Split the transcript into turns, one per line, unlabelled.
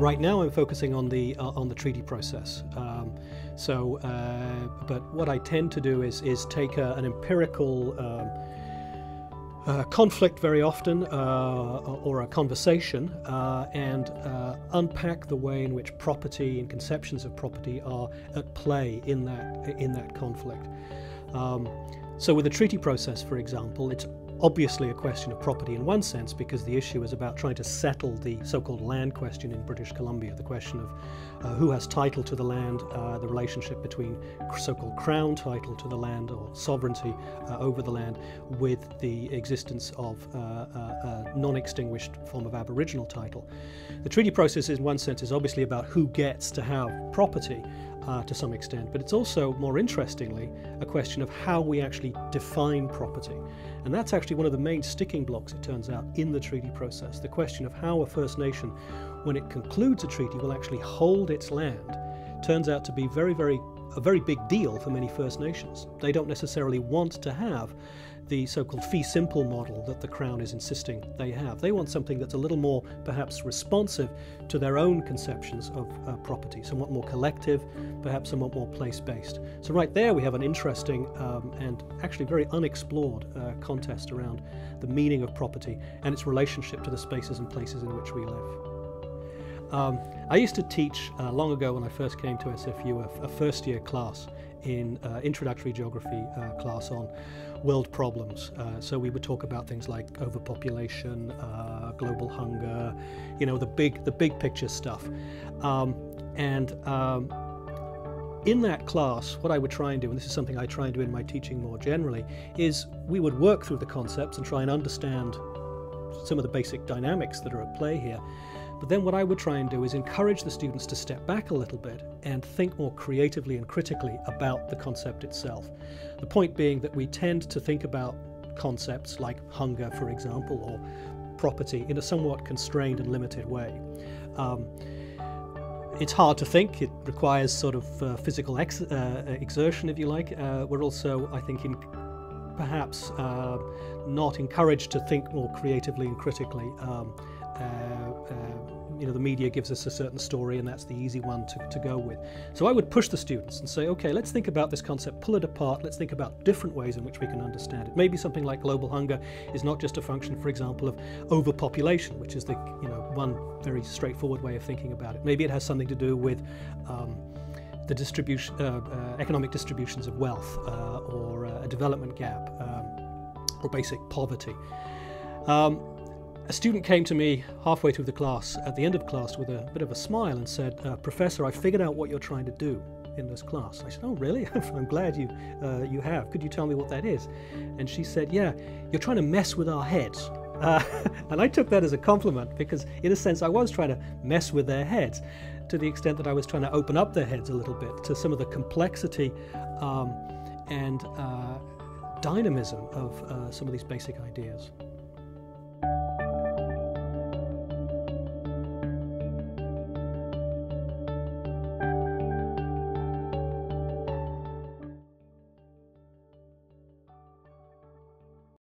right now I'm focusing on the treaty process. But what I tend to do is take an empirical conflict very often, or a conversation, and unpack the way in which property and conceptions of property are at play in that conflict. So with the treaty process, for example, it's obviously a question of property in one sense, because the issue is about trying to settle the so-called land question in British Columbia, the question of who has title to the land, the relationship between so-called crown title to the land or sovereignty over the land with the existence of a non-extinguished form of Aboriginal title. The treaty process in one sense is obviously about who gets to have property to some extent, but it's also, more interestingly, a question of how we actually define property. And that's actually one of the main sticking blocks, it turns out, in the treaty process. The question of how a First Nation, when it concludes a treaty, will actually hold its land turns out to be a very big deal for many First Nations. They don't necessarily want to have the so-called fee simple model that the Crown is insisting they have. They want something that's a little more perhaps responsive to their own conceptions of property, somewhat more collective, perhaps somewhat more place-based. So right there we have an interesting and actually very unexplored contest around the meaning of property and its relationship to the spaces and places in which we live. I used to teach long ago, when I first came to SFU, a first-year class in introductory geography class on world problems. So we would talk about things like overpopulation, global hunger, you know, the big picture stuff. In that class, what I would try and do, and this is something I try and do in my teaching more generally, is we would work through the concepts and try and understand some of the basic dynamics that are at play here. But then what I would try and do is encourage the students to step back a little bit and think more creatively and critically about the concept itself. The point being that we tend to think about concepts like hunger, for example, or property in a somewhat constrained and limited way. It's hard to think. It requires sort of physical exertion, if you like. We're also, I think, perhaps not encouraged to think more creatively and critically. You know, the media gives us a certain story and that's the easy one to go with. So I would push the students and say, okay, let's think about this concept, pull it apart, let's think about different ways in which we can understand it. Maybe something like global hunger is not just a function, for example, of overpopulation, which is the, you know, one very straightforward way of thinking about it. Maybe it has something to do with the distribution, economic distributions of wealth, or a development gap, or basic poverty. A student came to me halfway through the class, at the end of class, with a bit of a smile and said, Professor, I figured out what you're trying to do in this class. I said, oh really? I'm glad you have. Could you tell me what that is? And she said, yeah, you're trying to mess with our heads. And I took that as a compliment, because in a sense I was trying to mess with their heads, to the extent that I was trying to open up their heads a little bit to some of the complexity and dynamism of some of these basic ideas.